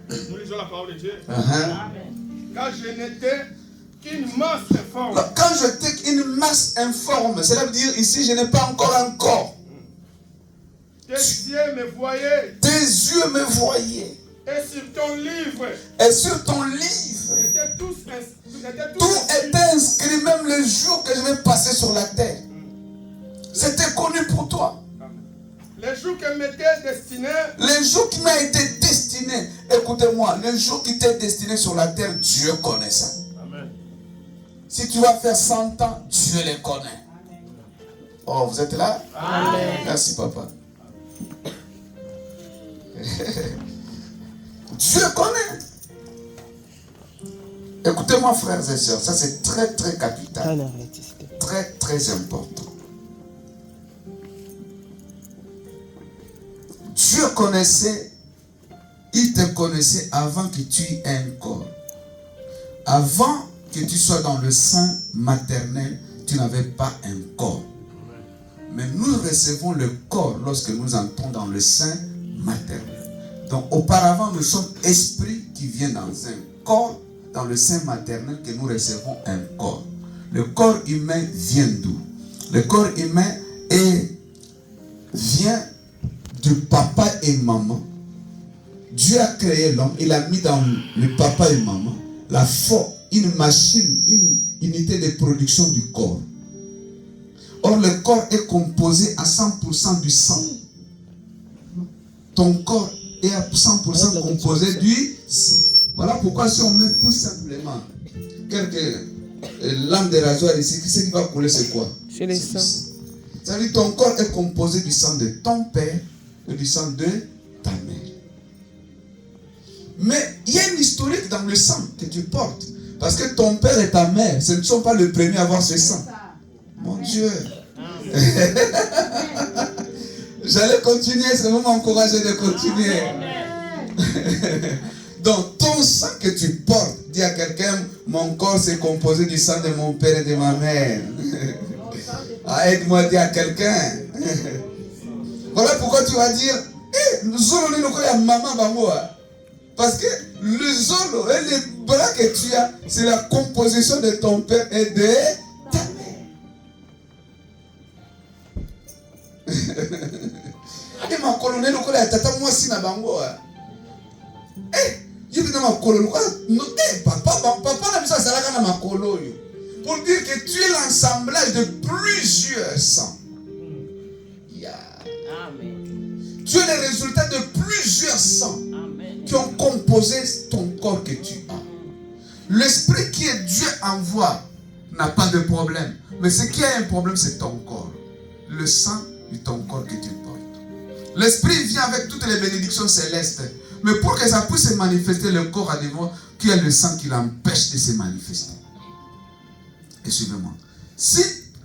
Nous lisons la parole de Dieu. Amen. Quand je n'étais qu'une masse informe. Quand j'étais qu'une masse informe, cela veut dire ici, je n'ai pas encore un corps. Tes yeux me voyaient. Tes yeux me voyaient. Et sur ton livre. Et sur ton livre. Tout était inscrit, même le jour que je vais passer sur la terre. C'était connu pour toi. Les jours qui m'étaient destinés. Les jours qui m'ont été destinés. Écoutez-moi, les jours qui t'est destiné sur la terre, Dieu connaît ça. Amen. Si tu vas faire 100 ans, Dieu les connaît. Oh, vous êtes là? Amen. Merci, papa. Dieu connaît. Écoutez-moi, frères et sœurs, ça c'est très très capital. Très très important. Dieu connaissait, il te connaissait avant que tu aies un corps. Avant que tu sois dans le sein maternel, tu n'avais pas un corps. Mais nous recevons le corps lorsque nous entrons dans le sein maternel. Donc auparavant, nous sommes esprits qui viennent dans un corps, dans le sein maternel, que nous recevons un corps. Le corps humain vient d'où? Le corps humain vient de papa et maman. Dieu a créé l'homme, il a mis dans le papa et maman une machine, une unité de production du corps. Or, le corps est composé à 100% du sang. Ton corps est à 100% composé du sang. Voilà pourquoi si on met tout simplement quelques lames de rasoir ici, ce qui va couler, c'est quoi? C'est les sangs. Ça veut dire ton corps est composé du sang de ton père et du sang de ta mère. Mais il y a une historique dans le sang que tu portes. Parce que ton père et ta mère, ce ne sont pas les premiers à avoir ce sang. Mon Dieu. J'allais continuer, c'est vraiment m'encourager de continuer. Donc, ton sang que tu portes, dis à quelqu'un, mon corps c'est composé du sang de mon père et de ma mère. Ah, aide-moi à dire à quelqu'un. Voilà pourquoi tu vas dire, parce que le zolo et les bras que tu as, c'est la composition de ton père et de ta mère. Et ma colonne, tata moi si na bango. Pour dire que tu es l'assemblage de plusieurs sangs. Amen. Tu es le résultat de plusieurs sangs qui ont composé ton corps que tu as. L'esprit qui est Dieu envoie n'a pas de problème. Mais ce qui a un problème, c'est ton corps. Le sang de ton corps que tu portes. L'esprit vient avec toutes les bénédictions célestes. Mais pour que ça puisse se manifester, le corps a devant qu'il y a le sang qui l'empêche de se manifester. Et suivez-moi. Si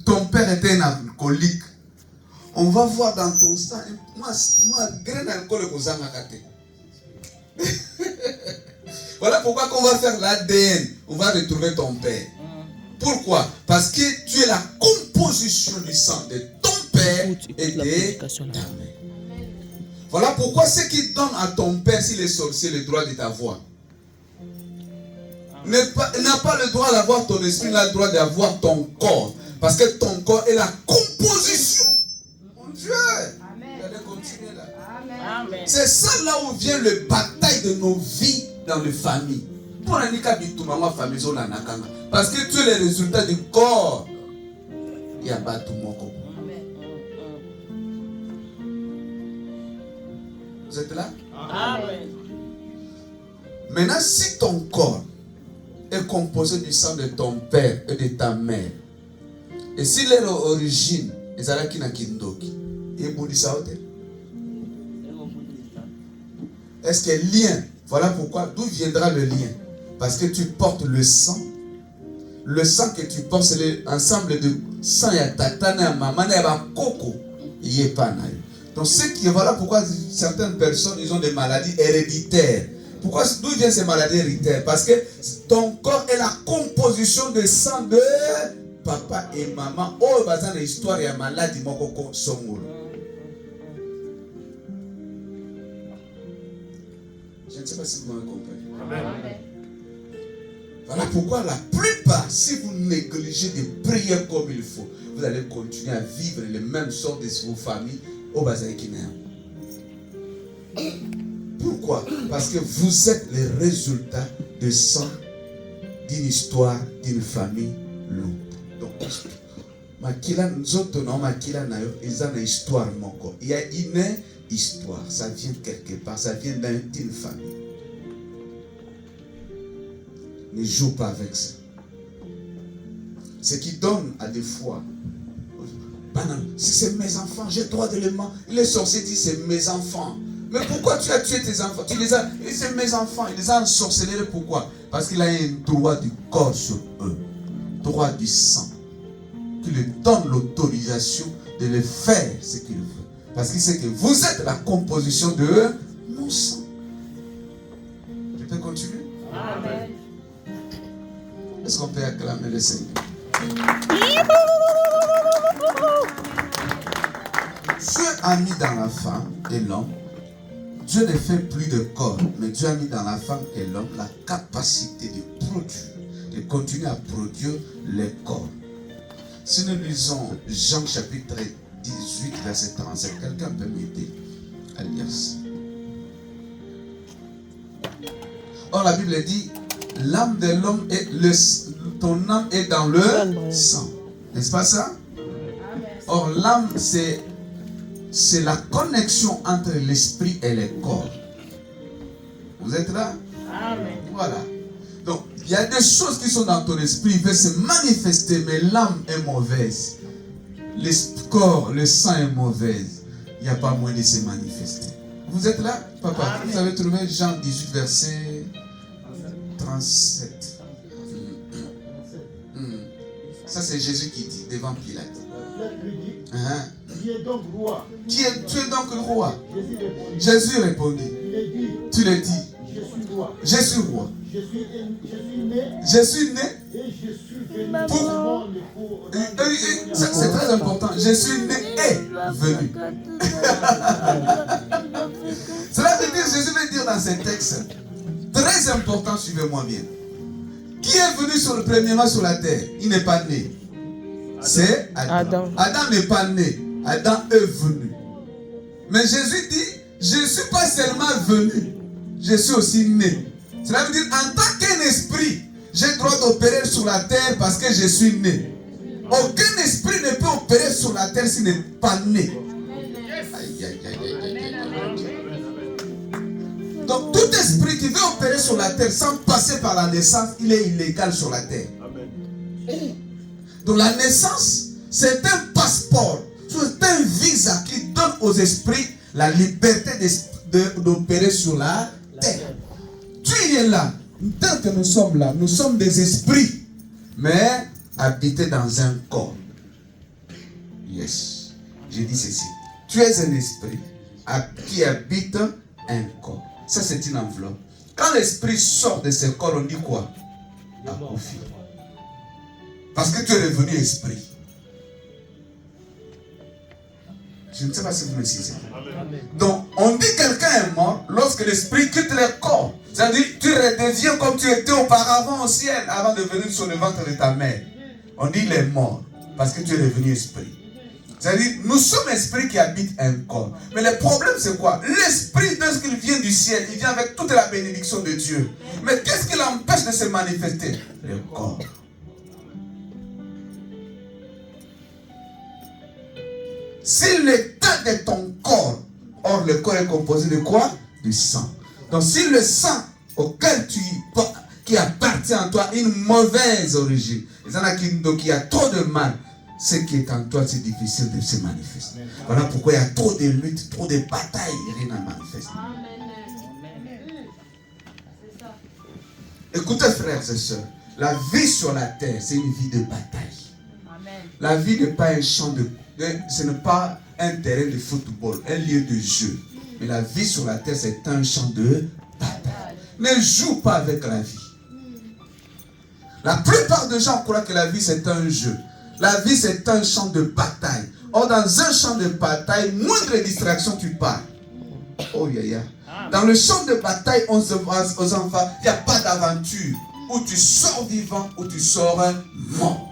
ton père était un alcoolique, on va voir dans ton sang, moi, grain d'alcool est aux amakate. Voilà pourquoi qu'on va faire l'ADN. On va retrouver ton père. Pourquoi? Parce que tu es la composition du sang de ton père et de ta mère. Voilà pourquoi ce qui donne à ton père, s'il est sorcier, le droit de t'avoir. N'a pas le droit d'avoir ton esprit, il a le droit d'avoir ton corps. Parce que ton corps est la composition. Mon Dieu! Amen. Continuer là. Amen. C'est ça là où vient le bataille de nos vies dans les familles. Parce que tu es le résultat du corps. Il y a pas tout mon corps. Vous êtes là? Amen. Maintenant, si ton corps est composé du sang de ton père et de ta mère, et si leur origine est à la Kinakindoki, est-ce qu'il y a lien? Voilà pourquoi, d'où viendra le lien? Parce que tu portes le sang. Le sang que tu portes, c'est l'ensemble de sang. Il y a tatana, il y a maman, il y a coco. Il n'y a pas naïf. Donc, voilà pourquoi certaines personnes, ils ont des maladies héréditaires. Pourquoi? D'où viennent ces maladies héréditaires? Parce que ton corps est la composition de sang de papa et maman. Oh, dans l'histoire, il y a maladie, mon coco, Je ne sais pas si vous m'avez compris. Amen. Voilà pourquoi la plupart, si vous négligez de prier comme il faut, vous allez continuer à vivre les mêmes sortes de vos familles au Bazaïkinéen. Pourquoi? Parce que vous êtes les résultats de sang, d'une histoire, d'une famille lourde. Donc, nous autres, ils ont une histoire. Il y a une histoire, ça vient quelque part, ça vient d'une famille. Ne joue pas avec ça. Ce qui donne à des fois, si c'est mes enfants, j'ai le droit de les manger. Les sorciers disent c'est mes enfants. Mais pourquoi tu as tué tes enfants? C'est mes enfants, il les a ensorcelés. Pourquoi? Parce qu'il a un droit du corps sur eux, droit du sang, qui lui donne l'autorisation de le faire ce qu'il veut. Parce qu'il sait que vous êtes la composition de mon sang. Je peux continuer? Amen. Est-ce qu'on peut acclamer le Seigneur? Dieu a mis dans la femme et l'homme, Dieu ne fait plus de corps, mais Dieu a mis dans la femme et l'homme la capacité de produire, de continuer à produire les corps. Si nous lisons Jean chapitre 18, verset 37, quelqu'un peut m'aider à lire ça. Or la Bible dit, l'âme de l'homme et ton âme est dans le sang. N'est-ce pas ça? Or l'âme c'est la connexion entre l'esprit et le corps. Vous êtes là? Amen. Voilà. Donc, il y a des choses qui sont dans ton esprit, il veut se manifester, mais l'âme est mauvaise. Le corps, le sang est mauvais. Il n'y a pas moyen de se manifester. Vous êtes là, papa? Amen. Vous avez trouvé Jean 18, verset 37. Ça, c'est Jésus qui dit devant Pilate. Qui est donc roi? Tu es donc le roi? Jésus répondit. Tu le dis. Tu le dis. Je suis roi. Je suis roi. Je suis né. Je suis né. Et je suis venu pour c'est très important. Je suis né et venu. Cela veut dire, Jésus veut dire dans ce texte, très important, suivez-moi bien. Qui est venu premièrement sur la terre? Il n'est pas né. C'est Adam. Adam n'est pas né. Adam est venu. Mais Jésus dit, je ne suis pas seulement venu, je suis aussi né. Cela veut dire, en tant qu'un esprit, j'ai le droit d'opérer sur la terre parce que je suis né. Aucun esprit ne peut opérer sur la terre s'il n'est pas né. Donc tout esprit qui veut opérer sur la terre sans passer par la naissance, il est illégal sur la terre. Donc la naissance, c'est un passeport, c'est un visa qui donne aux esprits la liberté d'opérer sur la terre. Tu es là. Tant que nous sommes là, nous sommes des esprits, mais habités dans un corps. Yes. J'ai dit ceci. Tu es un esprit qui habite un corps. Ça, c'est une enveloppe. Quand l'esprit sort de ce corps, on dit quoi? Akufi. Parce que tu es devenu esprit. Je ne sais pas si vous me suivez. Donc, on dit que quelqu'un est mort lorsque l'esprit quitte le corps. C'est-à-dire, tu redeviens comme tu étais auparavant au ciel, avant de venir sur le ventre de ta mère. On dit qu'il est mort parce que tu es devenu esprit. C'est-à-dire, nous sommes esprits qui habitent un corps. Mais le problème, c'est quoi? L'esprit, lorsqu'il vient du ciel, il vient avec toute la bénédiction de Dieu. Mais qu'est-ce qui l'empêche de se manifester? Le corps. Si l'état de ton corps, or le corps est composé de quoi? Du sang. Donc si le sang auquel qui appartient à toi une mauvaise origine, donc il y a trop de mal, ce qui est en toi, c'est difficile de se manifester. Voilà pourquoi il y a trop de luttes, trop de batailles, rien à manifester. Écoutez frères et sœurs, la vie sur la terre, c'est une vie de bataille. La vie n'est pas un champ ce n'est pas un terrain de football, un lieu de jeu. Mais la vie sur la terre, c'est un champ de bataille. Ne joue pas avec la vie. La plupart des gens croient que la vie, c'est un jeu. La vie, c'est un champ de bataille. Or, dans un champ de bataille, moindre distraction, tu pars. Oh, yeah, yeah. Dans le champ de bataille, aux enfants, il n'y a pas d'aventure. Où tu sors vivant, ou tu sors mort.